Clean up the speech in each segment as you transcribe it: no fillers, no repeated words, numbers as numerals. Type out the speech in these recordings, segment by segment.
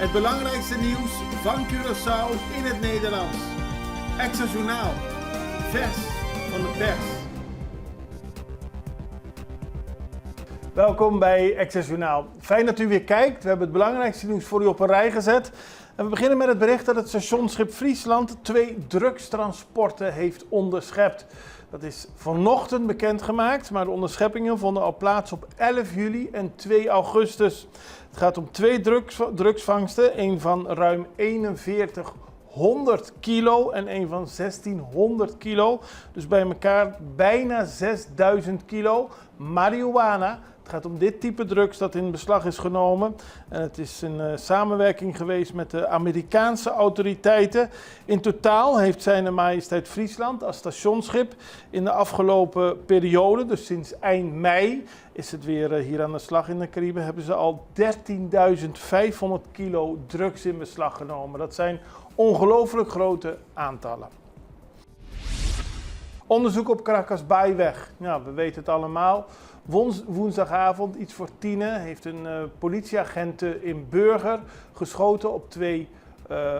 Het belangrijkste nieuws van Curaçao in het Nederlands. Extra Journaal. Vers van de pers. Welkom bij Extra Journaal. Fijn dat u weer kijkt. We hebben het belangrijkste nieuws voor u op een rij gezet. En we beginnen met het bericht dat het stationsschip Friesland 2 drugstransporten heeft onderschept. Dat is vanochtend bekendgemaakt, maar de onderscheppingen vonden al plaats op 11 juli en 2 augustus. Het gaat om 2 drugsvangsten, één van ruim 4100 kilo en één van 1600 kilo. Dus bij elkaar bijna 6000 kilo marihuana. Het gaat om dit type drugs dat in beslag is genomen. En het is een samenwerking geweest met de Amerikaanse autoriteiten. In totaal heeft Zijne Majesteit Friesland als stationsschip in de afgelopen periode, dus sinds eind mei, is het weer hier aan de slag in de Cariben, hebben ze al 13.500 kilo drugs in beslag genomen. Dat zijn ongelooflijk grote aantallen. Onderzoek op Caraccasbaaiweg. Nou, we weten het allemaal. Woensdagavond, iets voor 10, heeft een politieagent in Burger geschoten op 2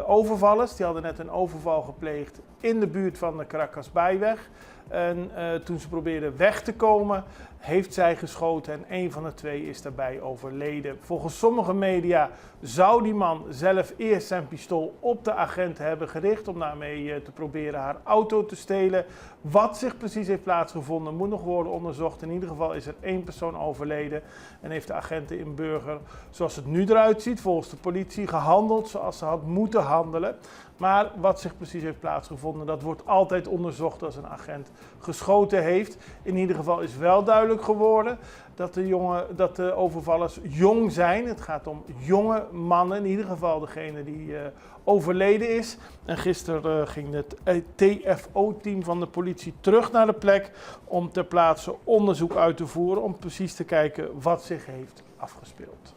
overvallers. Die hadden net een overval gepleegd in de buurt van de Caraccasbaaiweg. En toen ze probeerden weg te komen, heeft zij geschoten en een van de 2 is daarbij overleden. Volgens sommige media zou die man zelf eerst zijn pistool op de agent hebben gericht om daarmee te proberen haar auto te stelen. Wat zich precies heeft plaatsgevonden moet nog worden onderzocht. In ieder geval is er 1 persoon overleden en heeft de agenten in Burger, zoals het nu eruit ziet, volgens de politie gehandeld zoals ze had moeten handelen. Maar wat zich precies heeft plaatsgevonden, dat wordt altijd onderzocht als een agent geschoten heeft. In ieder geval is wel duidelijk geworden dat de overvallers jong zijn. Het gaat om jonge mannen, in ieder geval degene die overleden is. En gisteren ging het TFO-team van de politie terug naar de plek om ter plaatse onderzoek uit te voeren, om precies te kijken wat zich heeft afgespeeld.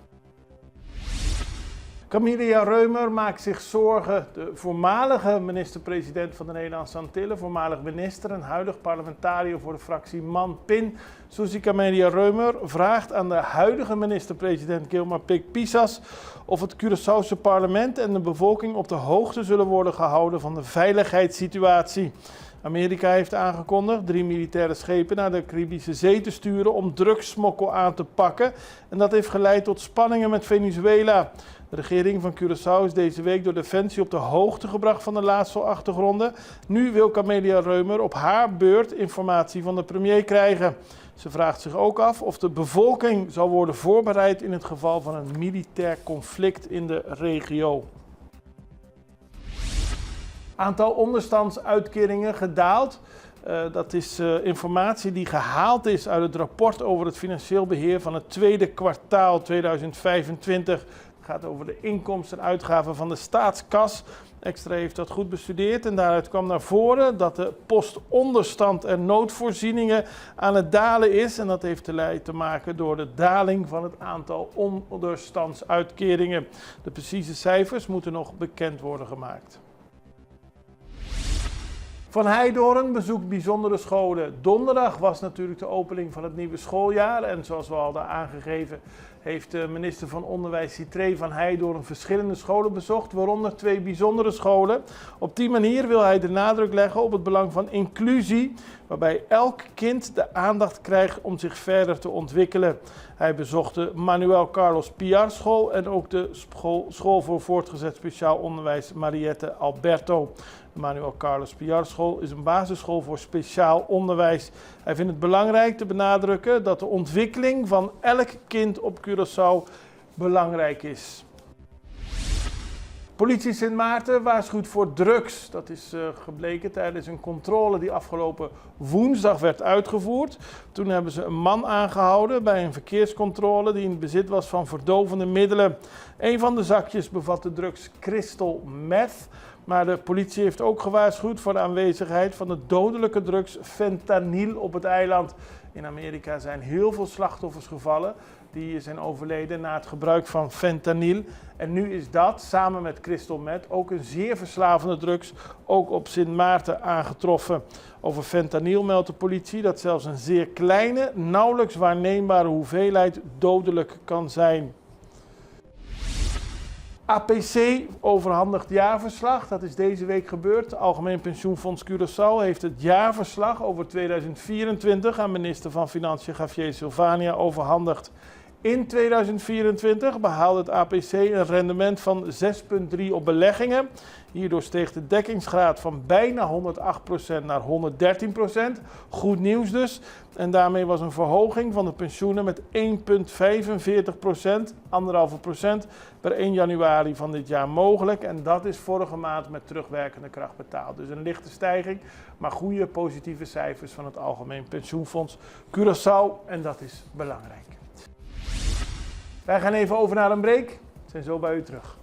Camelia Reumer maakt zich zorgen. De voormalige minister-president van de Nederlandse Antillen, voormalig minister en huidig parlementariër voor de fractie MAN-PIN, Suzy Camelia Reumer, vraagt aan de huidige minister-president Gilmar Pik-Pisas of het Curaçaose parlement en de bevolking op de hoogte zullen worden gehouden van de veiligheidssituatie. Amerika heeft aangekondigd 3 militaire schepen naar de Caribische Zee te sturen om drugssmokkel aan te pakken. En dat heeft geleid tot spanningen met Venezuela. De regering van Curaçao is deze week door Defensie op de hoogte gebracht van de laatste achtergronden. Nu wil Camelia Reumer op haar beurt informatie van de premier krijgen. Ze vraagt zich ook af of de bevolking zal worden voorbereid in het geval van een militair conflict in de regio. Aantal onderstandsuitkeringen gedaald. Dat is informatie die gehaald is uit het rapport over het financieel beheer van het tweede kwartaal 2025. Het gaat over de inkomsten en uitgaven van de staatskas. Extra heeft dat goed bestudeerd en daaruit kwam naar voren dat de post onderstand en noodvoorzieningen aan het dalen is. En dat heeft te maken door de daling van het aantal onderstandsuitkeringen. De precieze cijfers moeten nog bekend worden gemaakt. Van Heijdorn bezoekt bijzondere scholen. Donderdag was natuurlijk de opening van het nieuwe schooljaar. En zoals we al hadden aangegeven, heeft de minister van Onderwijs Citré van Heijdorn verschillende scholen bezocht, waaronder 2 bijzondere scholen. Op die manier wil hij de nadruk leggen op het belang van inclusie, waarbij elk kind de aandacht krijgt om zich verder te ontwikkelen. Hij bezocht de Manuel Carlos Piar School en ook de School voor Voortgezet Speciaal Onderwijs Mariette Alberto. De Manuel Carlos Piar School is een basisschool voor speciaal onderwijs. Hij vindt het belangrijk te benadrukken dat de ontwikkeling van elk kind op Curaçao belangrijk is. Politie Sint Maarten waarschuwt voor drugs. Dat is gebleken tijdens een controle die afgelopen woensdag werd uitgevoerd. Toen hebben ze een man aangehouden bij een verkeerscontrole die in bezit was van verdovende middelen. Een van de zakjes bevat de drugs crystal meth. Maar de politie heeft ook gewaarschuwd voor de aanwezigheid van de dodelijke drugs fentanyl op het eiland. In Amerika zijn heel veel slachtoffers gevallen die zijn overleden na het gebruik van fentanyl. En nu is dat, samen met crystal meth, ook een zeer verslavende drugs, ook op Sint Maarten aangetroffen. Over fentanyl meldt de politie dat zelfs een zeer kleine, nauwelijks waarneembare hoeveelheid dodelijk kan zijn. APC overhandigt jaarverslag, dat is deze week gebeurd. Algemeen Pensioenfonds Curaçao heeft het jaarverslag over 2024 aan minister van Financiën Javier Silvania overhandigd. In 2024 behaalde het APC een rendement van 6,3 op beleggingen. Hierdoor steeg de dekkingsgraad van bijna 108% naar 113%. Goed nieuws dus. En daarmee was een verhoging van de pensioenen met 1,45%, 1,5% per 1 januari van dit jaar mogelijk. En dat is vorige maand met terugwerkende kracht betaald. Dus een lichte stijging, maar goede positieve cijfers van het Algemeen Pensioenfonds Curaçao. En dat is belangrijk. Wij gaan even over naar een break. We zijn zo bij u terug.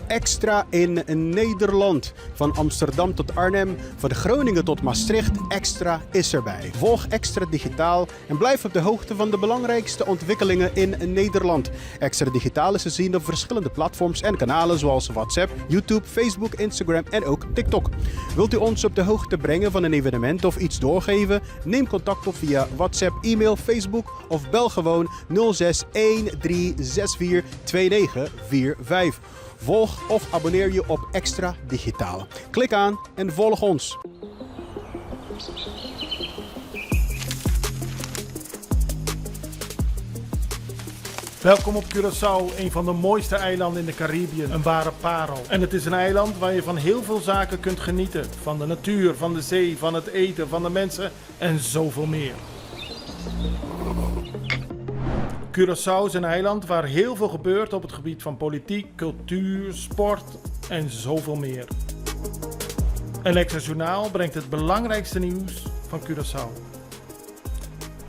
Extra in Nederland. Van Amsterdam tot Arnhem, van Groningen tot Maastricht, Extra is erbij. Volg Extra Digitaal en blijf op de hoogte van de belangrijkste ontwikkelingen in Nederland. Extra Digitaal is te zien op verschillende platforms en kanalen zoals WhatsApp, YouTube, Facebook, Instagram en ook TikTok. Wilt u ons op de hoogte brengen van een evenement of iets doorgeven? Neem contact op via WhatsApp, e-mail, Facebook of bel gewoon 06 1364 2945. Volg of abonneer je op Extra Digitaal. Klik aan en volg ons. Welkom op Curaçao, een van de mooiste eilanden in de Caribiën. Een ware parel. En het is een eiland waar je van heel veel zaken kunt genieten. Van de natuur, van de zee, van het eten, van de mensen en zoveel meer. Curaçao is een eiland waar heel veel gebeurt op het gebied van politiek, cultuur, sport en zoveel meer. En Extra Journaal brengt het belangrijkste nieuws van Curaçao.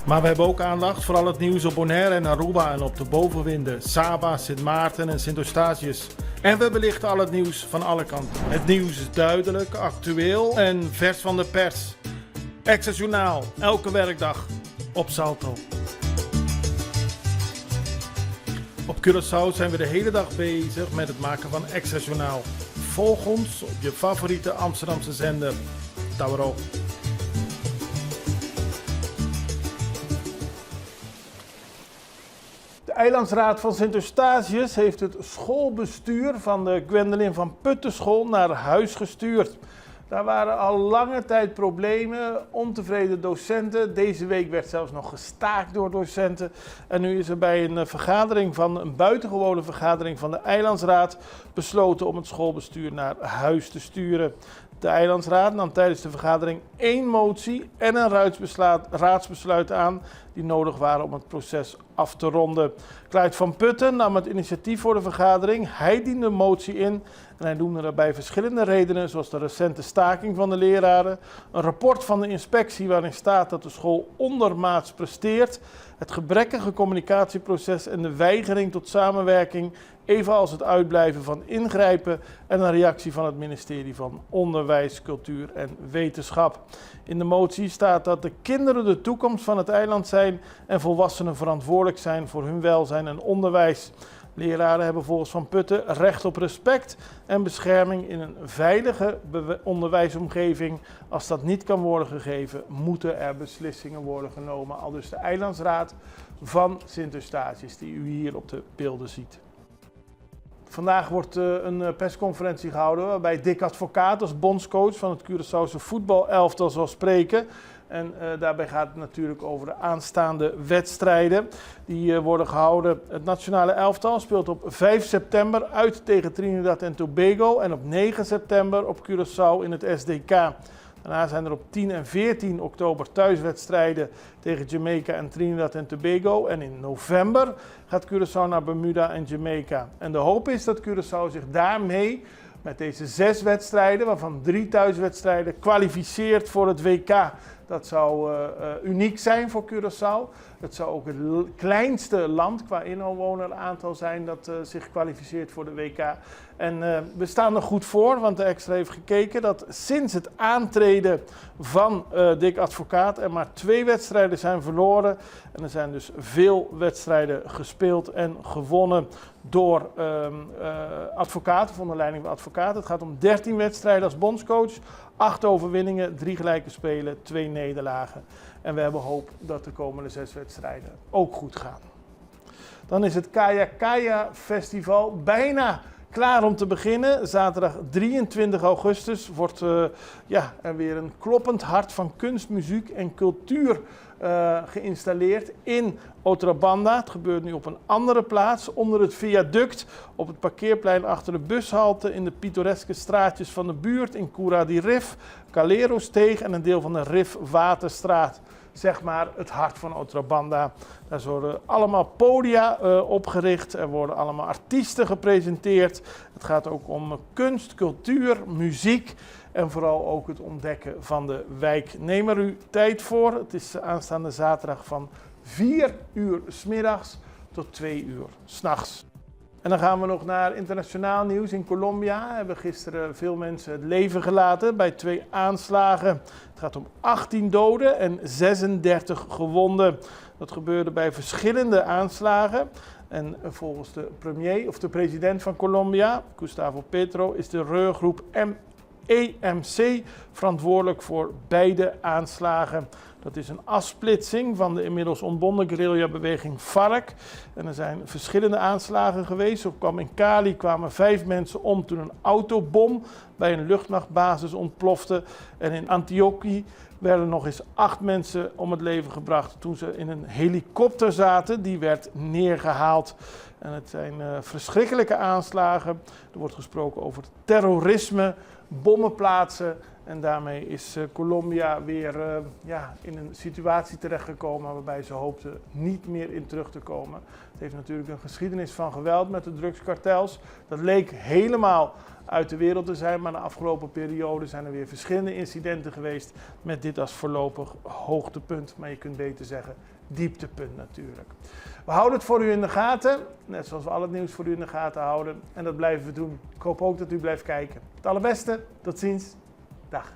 Maar we hebben ook aandacht voor al het nieuws op Bonaire en Aruba en op de bovenwinden, Saba, Sint Maarten en Sint Eustatius. En we belichten al het nieuws van alle kanten. Het nieuws is duidelijk, actueel en vers van de pers. Extra Journaal, elke werkdag op Salto. Op Curaçao zijn we de hele dag bezig met het maken van Extra Journaal. Volg ons op je favoriete Amsterdamse zender, Tauro. De Eilandsraad van Sint Eustatius heeft het schoolbestuur van de Gwendoline van Putten school naar huis gestuurd. Daar waren al lange tijd problemen, ontevreden docenten. Deze week werd zelfs nog gestaakt door docenten. En nu is er bij een buitengewone vergadering van de Eilandsraad besloten om het schoolbestuur naar huis te sturen. De Eilandsraad nam tijdens de vergadering 1 motie en een raadsbesluit aan die nodig waren om het proces af te ronden. Clyde van Putten nam het initiatief voor de vergadering. Hij diende een motie in en hij noemde daarbij verschillende redenen, zoals de recente staking van de leraren, een rapport van de inspectie waarin staat dat de school ondermaats presteert, het gebrekkige communicatieproces en de weigering tot samenwerking, evenals het uitblijven van ingrijpen en een reactie van het ministerie van Onderwijs, Cultuur en Wetenschap. In de motie staat dat de kinderen de toekomst van het eiland zijn en volwassenen verantwoordelijk zijn voor hun welzijn en onderwijs. Leraren hebben volgens Van Putten recht op respect en bescherming in een veilige onderwijsomgeving. Als dat niet kan worden gegeven, moeten er beslissingen worden genomen. Aldus de Eilandsraad van Sint Eustatius, die u hier op de beelden ziet. Vandaag wordt een persconferentie gehouden waarbij Dick Advocaat als bondscoach van het Curaçaose voetbalelftal zal spreken. En daarbij gaat het natuurlijk over de aanstaande wedstrijden die worden gehouden. Het nationale elftal speelt op 5 september uit tegen Trinidad en Tobago en op 9 september op Curaçao in het SDK. Daarna zijn er op 10 en 14 oktober thuiswedstrijden tegen Jamaica en Trinidad en Tobago. En in november gaat Curaçao naar Bermuda en Jamaica. En de hoop is dat Curaçao zich daarmee met deze 6 wedstrijden, waarvan 3 thuiswedstrijden, kwalificeert voor het WK. Dat zou uniek zijn voor Curaçao. Het zou ook het kleinste land qua inwoneraantal zijn dat zich kwalificeert voor de WK. En we staan er goed voor, want de Extra heeft gekeken dat sinds het aantreden van Dick Advocaat er maar 2 wedstrijden zijn verloren. En er zijn dus veel wedstrijden gespeeld en gewonnen door Advocaat, of onder leiding van Advocaat. Het gaat om 13 wedstrijden als bondscoach, 8 overwinningen, 3 gelijke spelen, 2 nederlagen. En we hebben hoop dat de komende 6 wedstrijden ook goed gaan. Dan is het Kaya Kaya Festival bijna Klaar om te beginnen. Zaterdag 23 augustus wordt er weer een kloppend hart van kunst, muziek en cultuur geïnstalleerd in Otrabanda. Het gebeurt nu op een andere plaats, onder het viaduct, op het parkeerplein achter de bushalte, in de pittoreske straatjes van de buurt, in Cura di Rif, Calero-steeg en een deel van de Rif-Waterstraat. Zeg maar het hart van Otrabanda. Daar worden allemaal podia opgericht. Er worden allemaal artiesten gepresenteerd. Het gaat ook om kunst, cultuur, muziek en vooral ook het ontdekken van de wijk. Neem er u tijd voor. Het is aanstaande zaterdag van 4 uur 's middags tot 2 uur 's nachts. En dan gaan we nog naar internationaal nieuws. In Colombia hebben gisteren veel mensen het leven gelaten bij 2 aanslagen. Het gaat om 18 doden en 36 gewonden. Dat gebeurde bij verschillende aanslagen. En volgens de premier of de president van Colombia, Gustavo Petro, is de terreurgroep EMC verantwoordelijk voor beide aanslagen. Dat is een afsplitsing van de inmiddels ontbonden guerrillabeweging FARC. En er zijn verschillende aanslagen geweest. Zo kwam in Cali kwamen 5 mensen om toen een autobom bij een luchtmachtbasis ontplofte. En in Antioquia werden nog eens 8 mensen om het leven gebracht toen ze in een helikopter zaten. Die werd neergehaald. En het zijn verschrikkelijke aanslagen. Er wordt gesproken over terrorisme, bommenplaatsen. En daarmee is Colombia weer in een situatie terechtgekomen waarbij ze hoopten niet meer in terug te komen. Het heeft natuurlijk een geschiedenis van geweld met de drugskartels. Dat leek helemaal uit de wereld te zijn, maar de afgelopen periode zijn er weer verschillende incidenten geweest met dit als voorlopig hoogtepunt. Maar je kunt beter zeggen dieptepunt natuurlijk. We houden het voor u in de gaten, net zoals we al het nieuws voor u in de gaten houden. En dat blijven we doen. Ik hoop ook dat u blijft kijken. Het allerbeste, tot ziens. Dag.